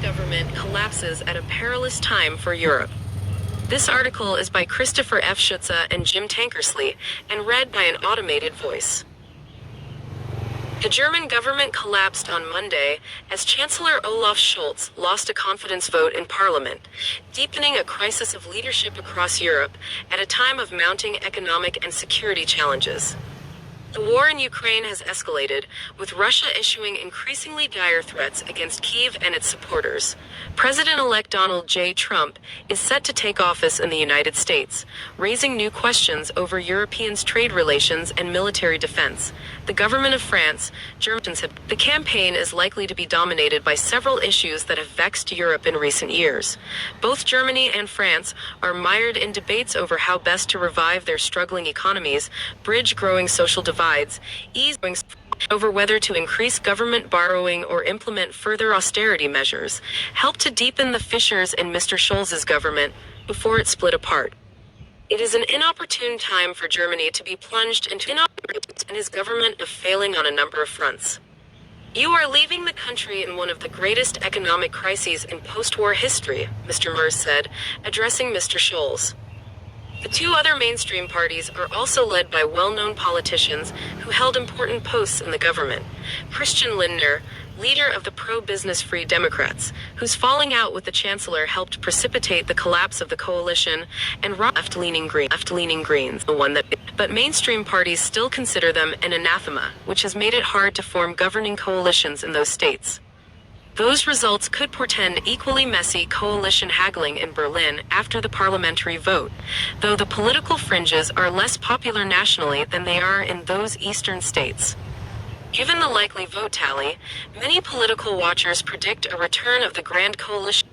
government collapses at a perilous time for Europe. This article is by Christopher F. Schutze and Jim Tankersley, and read by an automated voice. The German government collapsed on Monday as Chancellor Olaf Scholz lost a confidence vote in parliament, deepening a crisis of leadership across Europe at a time of mounting economic and security challenges. The war in Ukraine has escalated, with Russia issuing increasingly dire threats against Kyiv and its supporters. President-elect Donald J. Trump is set to take office in the United States, raising new questions over Europeans' trade relations and military defense. The government of France, the campaign is likely to be dominated by several issues that have vexed Europe in recent years. Both Germany and France are mired in debates over how best to revive their struggling economies, bridge growing social divides, ease over whether to increase government borrowing or implement further austerity measures, help to deepen the fissures in Mr. Scholz's government before it split apart. It is an inopportune time for Germany to be plunged into and his government of failing on a number of fronts. You are leaving the country in one of the greatest economic crises in post-war history, Mr. Merz said, addressing Mr. Scholz. The two other mainstream parties are also led by well-known politicians who held important posts in the government. Christian Lindner, leader of the pro-business Free Democrats, whose falling out with the chancellor helped precipitate the collapse of the coalition, and left-leaning Greens, but mainstream parties still consider them an anathema, which has made it hard to form governing coalitions in those states. Those results could portend equally messy coalition haggling in Berlin after the parliamentary vote, though the political fringes are less popular nationally than they are in those eastern states. Given the likely vote tally, many political watchers predict a return of the Grand Coalition